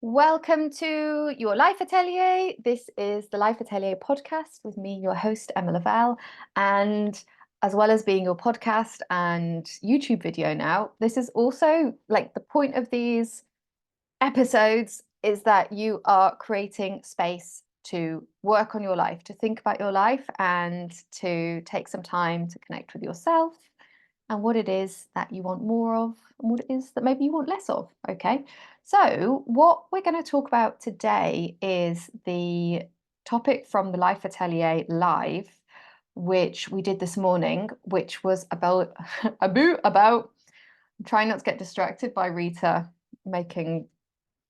Welcome to your Life Atelier. This is the Life Atelier podcast with me, your host, Emma Lavelle. And as well as being your podcast and YouTube video now, this is also like the point of these episodes is that you are creating space to work on your life, to think about your life, and to take some time to connect with yourself and what it is that you want more of and what it is that maybe you want less of. Okay. So, what we're going to talk about today is the topic from the Life Atelier Live, which we did this morning, which was about about trying not to get distracted by Rita making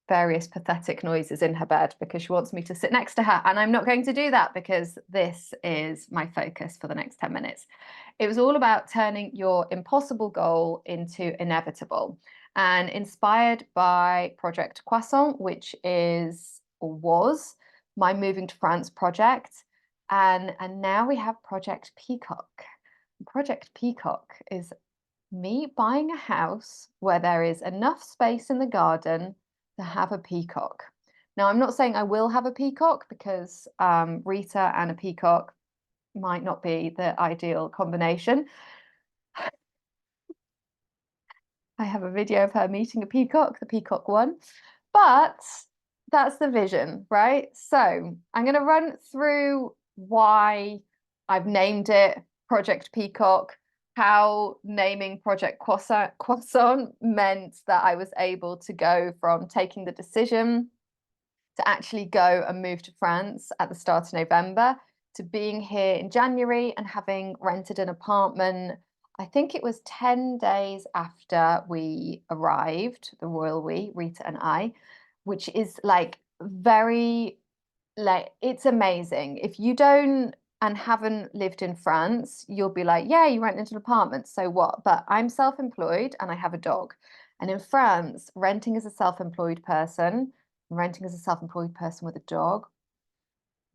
various pathetic noises in her bed because she wants me to sit next to her. And I'm not going to do that because this is my focus for the next 10 minutes. It was all about turning your impossible goal into inevitable and inspired by Project Croissant, which is or was my moving to France project. And now we have Project Peacock. Project Peacock is me buying a house where there is enough space in the garden to have a peacock. Now, I'm not saying I will have a peacock because Rita and a peacock might not be the ideal combination. I have a video of her meeting a peacock, the peacock one, but that's the vision, right? So I'm going to run through why I've named it Project Peacock, how naming Project Croissant meant that I was able to go from taking the decision to actually go and move to France at the start of November to being here in January and having rented an apartment. I think it was 10 days after we arrived, the royal we, Rita and I, which is like very, like, it's amazing. If you don't and haven't lived in France, you'll be like, yeah, you rent into an apartment, so what? But I'm self-employed and I have a dog. And in France, renting as a self-employed person, with a dog,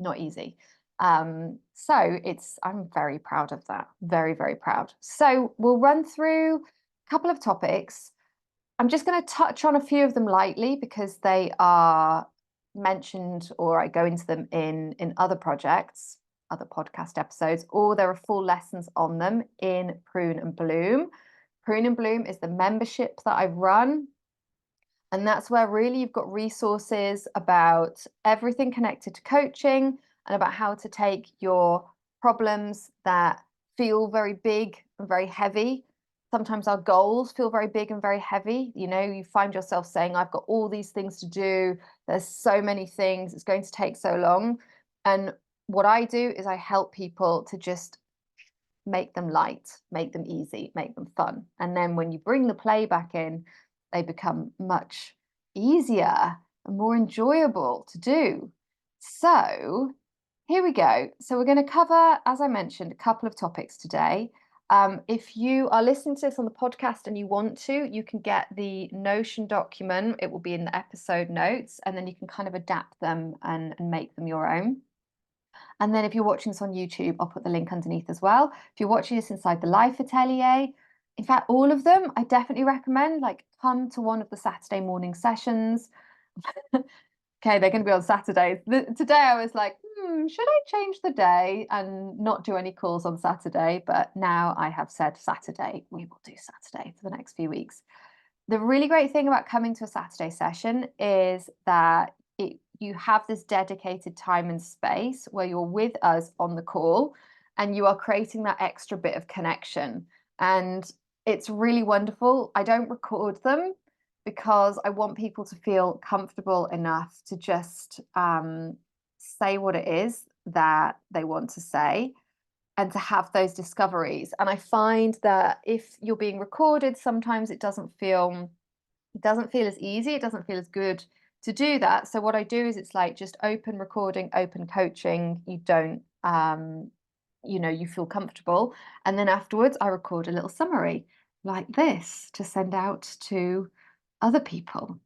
not easy. So I'm very proud of that. Very, very proud. So we'll run through a couple of topics. I'm just going to touch on a few of them lightly because they are mentioned or I go into them in other projects, other podcast episodes, or there are full lessons on them in Prune and Bloom. Prune and Bloom is the membership that I've run. And that's where really you've got resources about everything connected to coaching and about how to take your problems that feel very big and very heavy. Sometimes our goals feel very big and very heavy. You know, you find yourself saying, I've got all these things to do. There's so many things. It's going to take so long. And what I do is I help people to just make them light, make them easy, make them fun. And then when you bring the play back in, they become much easier and more enjoyable to do. So here we go. So we're going to cover, as I mentioned, a couple of topics today. If you are listening to this on the podcast and you want to, you can get the Notion document. It will be in the episode notes, and then you can kind of adapt them and make them your own. And then if you're watching this on YouTube, I'll put the link underneath as well. If you're watching this inside the Life Atelier, in fact, all of them, I definitely recommend, like, come to one of the Saturday morning sessions. Okay, they're going to be on Saturdays. Today I was like, should I change the day and not do any calls on Saturday? But now I have said Saturday, we will do Saturday for the next few weeks. The really great thing about coming to a Saturday session is that you have this dedicated time and space where you're with us on the call and you are creating that extra bit of connection. And it's really wonderful. I don't record them because I want people to feel comfortable enough to just say what it is that they want to say and to have those discoveries. And I find that if you're being recorded, sometimes it doesn't feel as easy, it doesn't feel as good to do that. So what I do is it's like just open recording, open coaching. You don't you feel comfortable. And then afterwards I record a little summary like this to send out to other people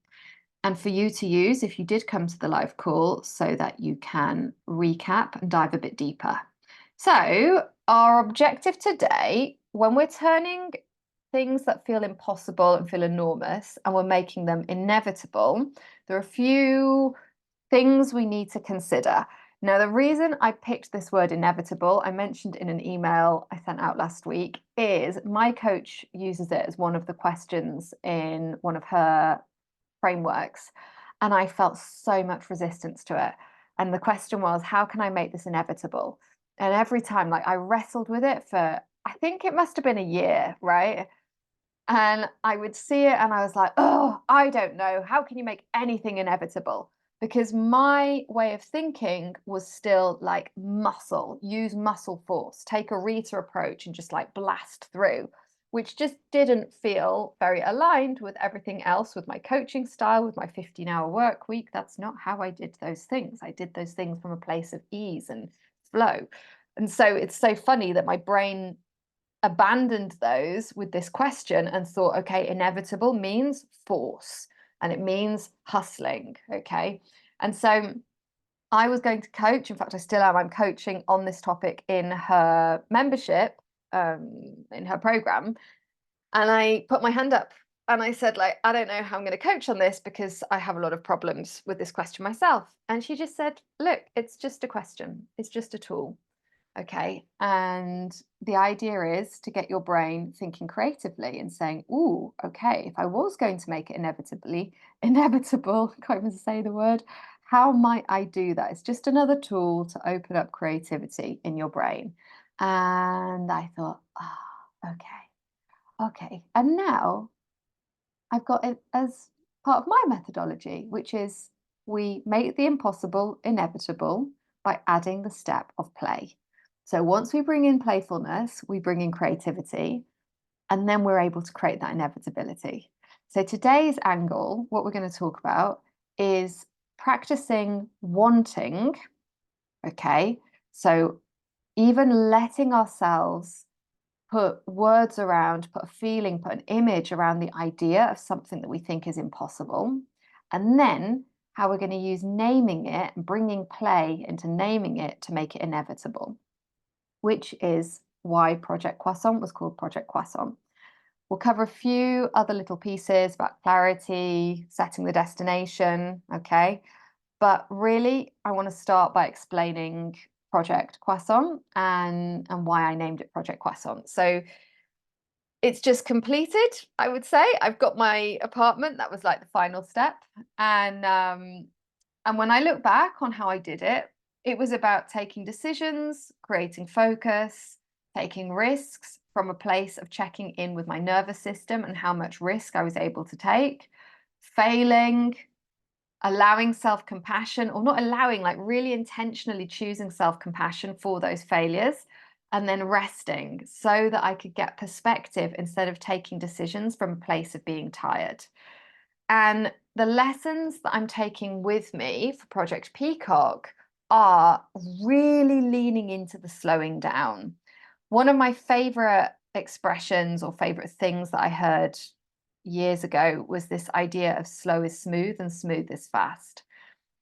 and for you to use if you did come to the live call so that you can recap and dive a bit deeper. So our objective today, when we're turning things that feel impossible and feel enormous, and we're making them inevitable, there are a few things we need to consider. Now, the reason I picked this word inevitable, I mentioned in an email I sent out last week, is my coach uses it as one of the questions in one of her frameworks. And I felt so much resistance to it. And the question was, how can I make this inevitable? And every time, like, I wrestled with it for, I think it must have been a year, right? And I would see it and I was like, oh, I don't know. How can you make anything inevitable? Because my way of thinking was still like muscle, use muscle force, take a Rita approach and just like blast through, which just didn't feel very aligned with everything else, with my coaching style, with my 15-hour work week. That's not how I did those things. I did those things from a place of ease and flow. And so it's so funny that my brain abandoned those with this question and thought, okay, inevitable means force and it means hustling. Okay. And so I was going to coach. In fact, I still am. I'm coaching on this topic in her membership, in her program. And I put my hand up and I said, like, I don't know how I'm going to coach on this because I have a lot of problems with this question myself. And she just said, look, it's just a question. It's just a tool. Okay. And the idea is to get your brain thinking creatively and saying, ooh, okay, if I was going to make it inevitable, I can't even say the word, how might I do that? It's just another tool to open up creativity in your brain. And I thought, okay. And now I've got it as part of my methodology, which is we make the impossible inevitable by adding the step of play. So once we bring in playfulness, we bring in creativity, and then we're able to create that inevitability. So today's angle, what we're going to talk about is practicing wanting. Okay. So even letting ourselves put words around, put a feeling, put an image around the idea of something that we think is impossible. And then how we're going to use naming it and bringing play into naming it to make it inevitable, which is why Project Croissant was called Project Croissant. We'll cover a few other little pieces about clarity, setting the destination, okay? But really, I want to start by explaining Project Croissant and why I named it Project Croissant. So it's just completed, I would say. I've got my apartment. That was like the final step. And when I look back on how I did it, it was about taking decisions, creating focus, taking risks from a place of checking in with my nervous system and how much risk I was able to take, failing, allowing self-compassion, or not allowing, like really intentionally choosing self-compassion for those failures, and then resting so that I could get perspective instead of taking decisions from a place of being tired. And the lessons that I'm taking with me for Project Peacock are really leaning into the slowing down. One of my favorite expressions or favorite things that I heard years ago was this idea of slow is smooth and smooth is fast.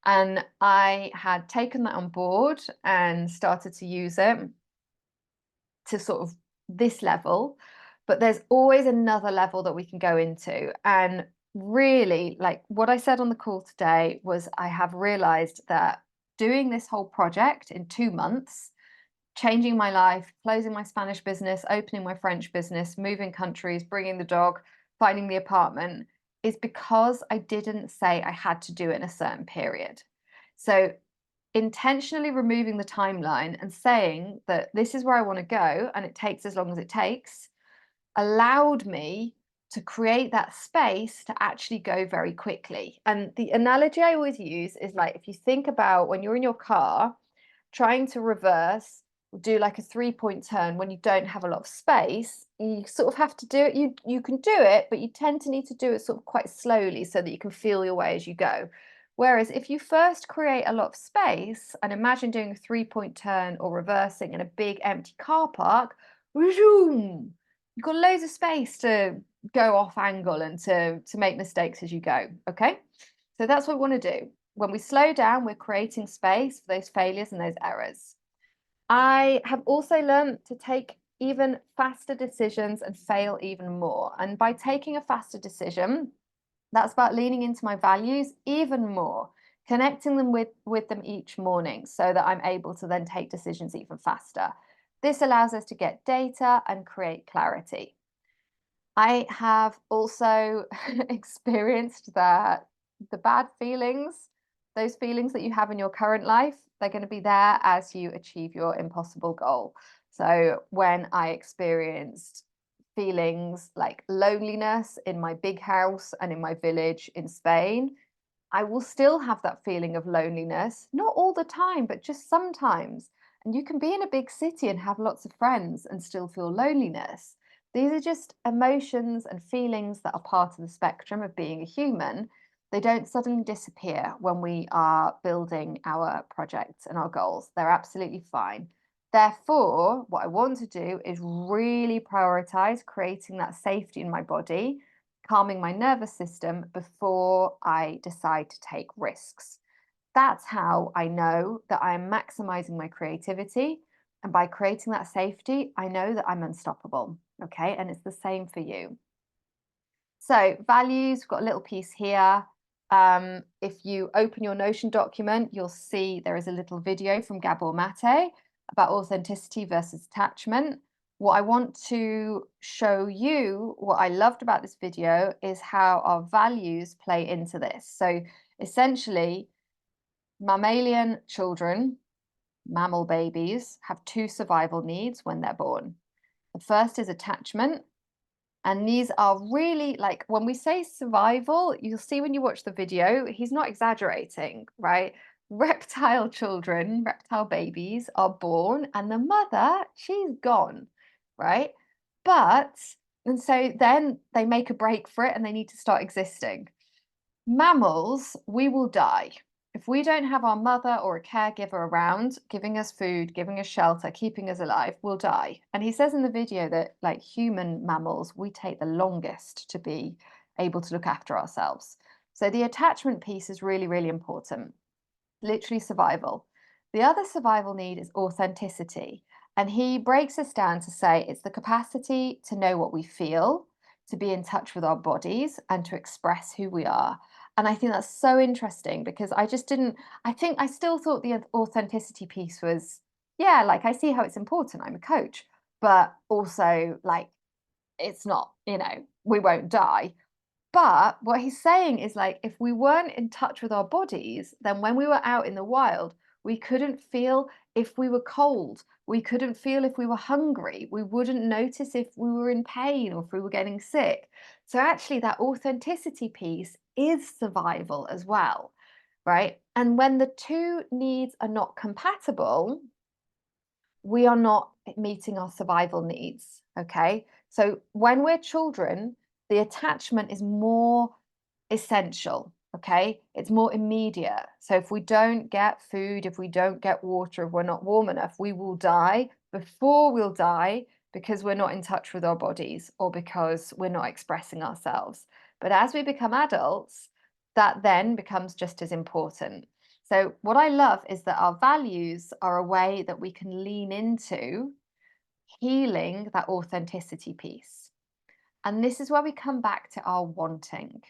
And I had taken that on board and started to use it to sort of this level, but there's always another level that we can go into. And really, like what I said on the call today was I have realized that doing this whole project in 2 months, changing my life, closing my Spanish business, opening my French business, moving countries, bringing the dog, finding the apartment, is because I didn't say I had to do it in a certain period. So intentionally removing the timeline and saying that this is where I want to go and it takes as long as it takes allowed me to create that space to actually go very quickly. And the analogy I always use is like if you think about when you're in your car trying to reverse, do like a 3-point turn when you don't have a lot of space, you sort of have to do it. You can do it, but you tend to need to do it sort of quite slowly so that you can feel your way as you go. Whereas if you first create a lot of space and imagine doing a 3-point turn or reversing in a big empty car park, you've got loads of space to go off angle and to make mistakes as you go. Okay. So that's what we want to do. When we slow down, we're creating space for those failures and those errors. I have also learned to take even faster decisions and fail even more. And by taking a faster decision, that's about leaning into my values even more, connecting them with them each morning so that I'm able to then take decisions even faster. This allows us to get data and create clarity. I have also experienced that the bad feelings, those feelings that you have in your current life, they're going to be there as you achieve your impossible goal. So when I experienced feelings like loneliness in my big house and in my village in Spain, I will still have that feeling of loneliness, not all the time, but just sometimes. And you can be in a big city and have lots of friends and still feel loneliness. These are just emotions and feelings that are part of the spectrum of being a human. They don't suddenly disappear when we are building our projects and our goals. They're absolutely fine. Therefore, what I want to do is really prioritize creating that safety in my body, calming my nervous system before I decide to take risks. That's how I know that I am maximizing my creativity. And by creating that safety, I know that I'm unstoppable. Okay. And it's the same for you. So, values, we've got a little piece here. If you open your Notion document, you'll see there is a little video from Gabor Mate about authenticity versus attachment. What I want to show you, what I loved about this video, is how our values play into this. So, essentially, mammalian children, mammal babies, have two survival needs when they're born. The first is attachment, and these are really like when we say survival, you'll see when you watch the video, he's not exaggerating, right? Reptile children, reptile babies are born, and the mother, she's gone, right? But, and so then they make a break for it and they need to start existing. Mammals, we will die. If we don't have our mother or a caregiver around, giving us food, giving us shelter, keeping us alive, we'll die. And he says in the video that, like human mammals, we take the longest to be able to look after ourselves. So the attachment piece is really, really important. Literally survival. The other survival need is authenticity. And he breaks this down to say it's the capacity to know what we feel, to be in touch with our bodies, and to express who we are. And I think that's so interesting because I just didn't, I think I still thought the authenticity piece was, yeah, like I see how it's important. I'm a coach, but also like it's not, we won't die. But what he's saying is like, if we weren't in touch with our bodies, then when we were out in the wild, we couldn't feel if we were cold. We couldn't feel if we were hungry. We wouldn't notice if we were in pain or if we were getting sick. So actually, that authenticity piece is survival as well, right? And when the two needs are not compatible, we are not meeting our survival needs. Okay. So when we're children, the attachment is more essential. Okay. It's more immediate. So if we don't get food, if we don't get water, if we're not warm enough, we will die before we'll die because we're not in touch with our bodies or because we're not expressing ourselves. But as we become adults, that then becomes just as important. So, what I love is that our values are a way that we can lean into healing that authenticity piece. And this is where we come back to our wanting.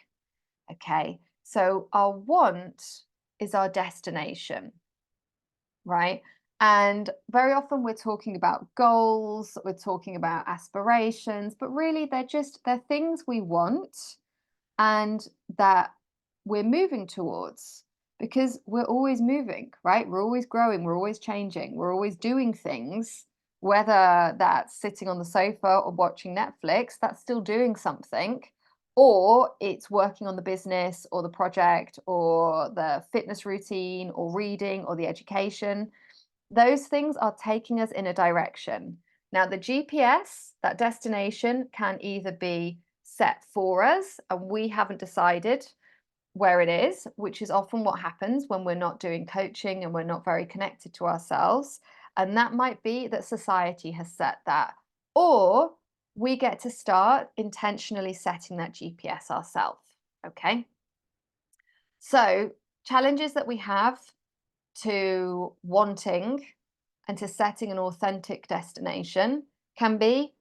Okay. So, our want is our destination, right? And very often we're talking about goals, we're talking about aspirations, but really they're things we want and that we're moving towards because we're always moving, right? We're always growing, we're always changing, we're always doing things, whether that's sitting on the sofa or watching Netflix, that's still doing something, or it's working on the business or the project or the fitness routine or reading or the education. Those things are taking us in a direction. Now, the GPS, that destination, can either be set for us and we haven't decided where it is, which is often what happens when we're not doing coaching and we're not very connected to ourselves. And that might be that society has set that. Or we get to start intentionally setting that GPS ourselves. Okay. So, challenges that we have to wanting and to setting an authentic destination can be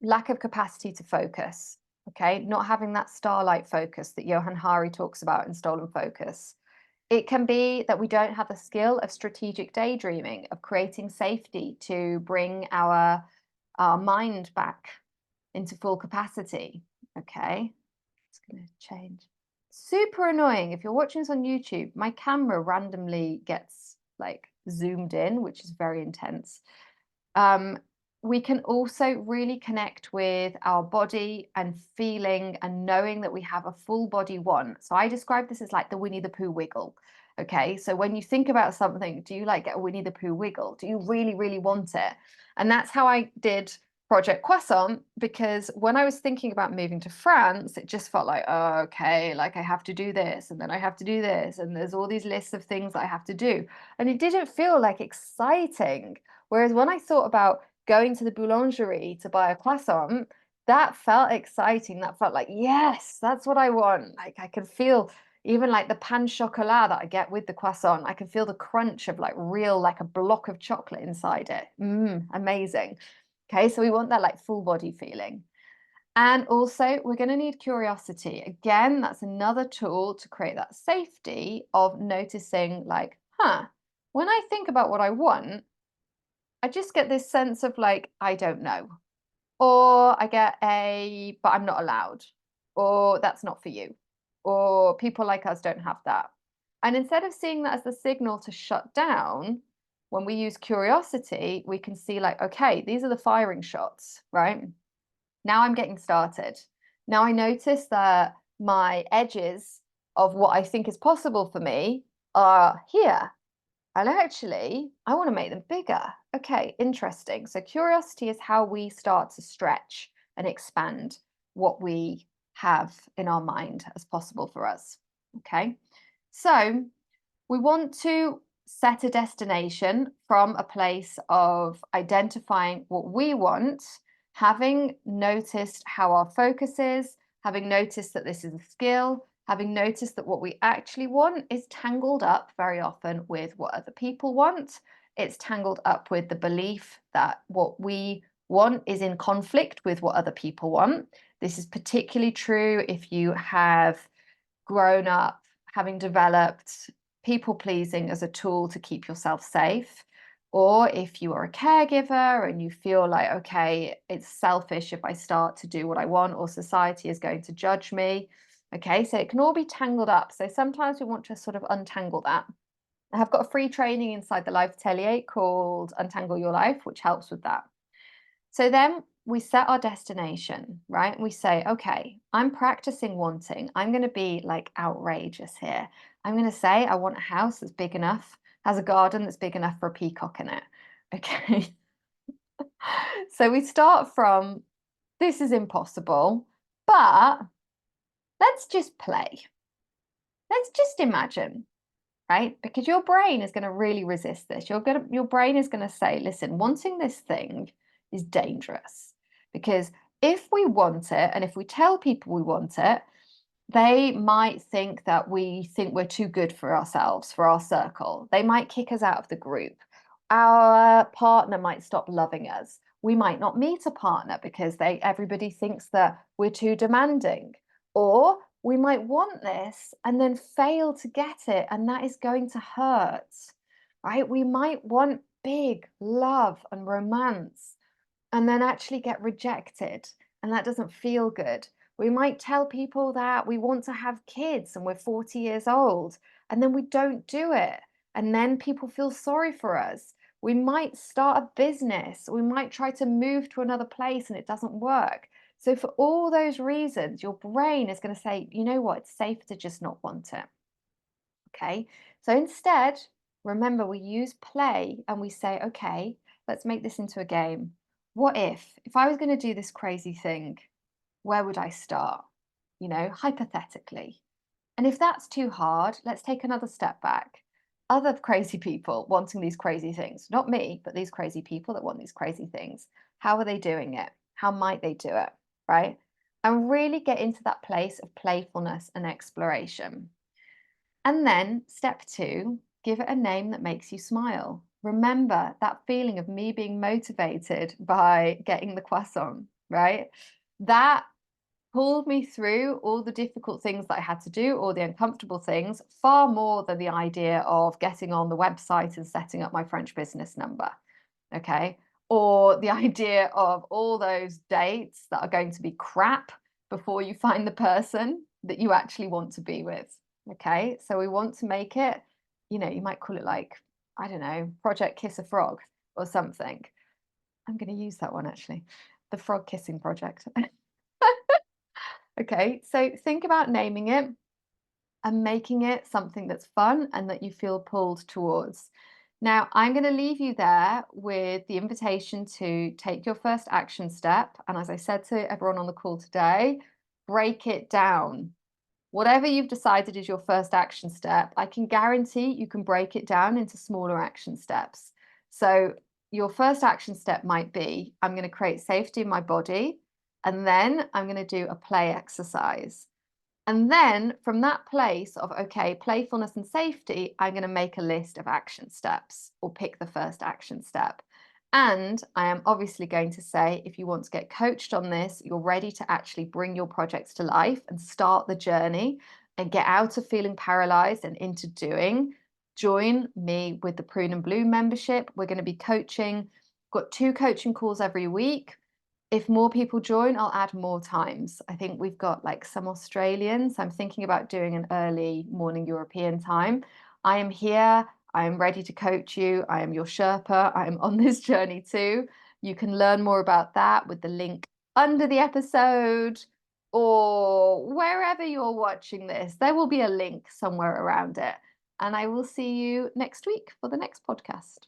lack of capacity to focus, okay? Not having that starlight focus that Johann Hari talks about in Stolen Focus. It can be that we don't have the skill of strategic daydreaming, of creating safety to bring our mind back into full capacity, okay? It's going to change. Super annoying. If you're watching this on YouTube, my camera randomly gets like zoomed in, which is very intense. We can also really connect with our body and feeling and knowing that we have a full body want. So I describe this as like the Winnie the Pooh wiggle. Okay, so when you think about something, do you like get a Winnie the Pooh wiggle? Do you really, really want it? And that's how I did Project Croissant, because when I was thinking about moving to France, it just felt like, oh, okay, like I have to do this, and then I have to do this, and there's all these lists of things that I have to do. And it didn't feel like exciting. Whereas when I thought about going to the boulangerie to buy a croissant, that felt exciting. That felt like, yes, that's what I want. Like I could feel even like the pan chocolat that I get with the croissant. I can feel the crunch of like real, like a block of chocolate inside it. Amazing. Okay, so we want that like full body feeling. And also, we're going to need curiosity. Again, that's another tool to create that safety of noticing, like, when I think about what I want, I just get this sense of like, I don't know. Or I get but I'm not allowed. Or that's not for you. Or people like us don't have that. And instead of seeing that as the signal to shut down, when we use curiosity, we can see like, okay, these are the firing shots, right? Now I'm getting started. Now I notice that my edges of what I think is possible for me are here. And actually, I want to make them bigger. Okay, interesting. So curiosity is how we start to stretch and expand what we have in our mind as possible for us. Okay, so we want to set a destination from a place of identifying what we want, having noticed how our focus is, having noticed that this is a skill, having noticed that what we actually want is tangled up very often with what other people want. It's tangled up with the belief that what we want is in conflict with what other people want. This is particularly true if you have grown up having developed people pleasing as a tool to keep yourself safe. Or if you are a caregiver and you feel like, okay, it's selfish if I start to do what I want, or society is going to judge me. Okay, so it can all be tangled up. So sometimes we want to sort of untangle that. I have got a free training inside the Life Atelier called Untangle Your Life, which helps with that. So then we set our destination, right? We say, okay, I'm practicing wanting. I'm going to be like outrageous here. I'm going to say, I want a house that's big enough, has a garden that's big enough for a peacock in it. Okay. So we start from this is impossible, but let's just play. Let's just imagine, right? Because your brain is going to really resist this. Your brain is going to say, listen, wanting this thing is dangerous. Because if we want it, and if we tell people we want it, they might think that we think we're too good for ourselves, for our circle. They might kick us out of the group. Our partner might stop loving us. We might not meet a partner because everybody thinks that we're too demanding. Or we might want this and then fail to get it, and that is going to hurt, right? We might want big love and romance and then actually get rejected, and that doesn't feel good. We might tell people that we want to have kids and we're 40 years old, and then we don't do it. And then people feel sorry for us. We might start a business. We might try to move to another place and it doesn't work. So, for all those reasons, your brain is going to say, you know what, it's safe to just not want it. Okay. So, instead, remember, we use play and we say, okay, let's make this into a game. What if I was going to do this crazy thing, where would I start? You know, hypothetically. And if that's too hard, let's take another step back. Other crazy people wanting these crazy things, not me, but these crazy people that want these crazy things. How are they doing it? How might they do it? Right? And really get into that place of playfulness and exploration. And then step two, give it a name that makes you smile. remember that feeling of me being motivated by getting the croissant, right? That pulled me through all the difficult things that I had to do, all the uncomfortable things, far more than the idea of getting on the website and setting up my French business number. Okay. Or the idea of all those dates that are going to be crap before you find the person that you actually want to be with. Okay. So we want to make it, you might call it like, I don't know, Project Kiss a Frog or something. I'm going to use that one actually. The Frog Kissing Project. Okay. So think about naming it and making it something that's fun and that you feel pulled towards. Now, I'm going to leave you there with the invitation to take your first action step. And as I said to everyone on the call today, break it down. Whatever you've decided is your first action step, I can guarantee you can break it down into smaller action steps. So, your first action step might be I'm going to create safety in my body, and then I'm going to do a play exercise. And then from that place of, okay, playfulness and safety, I'm going to make a list of action steps or pick the first action step. And I am obviously going to say, if you want to get coached on this, you're ready to actually bring your projects to life and start the journey and get out of feeling paralyzed and into doing, join me with the Prune and Bloom membership. We're going to be coaching, got 2 coaching calls every week. If more people join, I'll add more times. I think we've got like some Australians. I'm thinking about doing an early morning European time. I am here. I am ready to coach you. I am your Sherpa. I am on this journey too. You can learn more about that with the link under the episode or wherever you're watching this. There will be a link somewhere around it. And I will see you next week for the next podcast.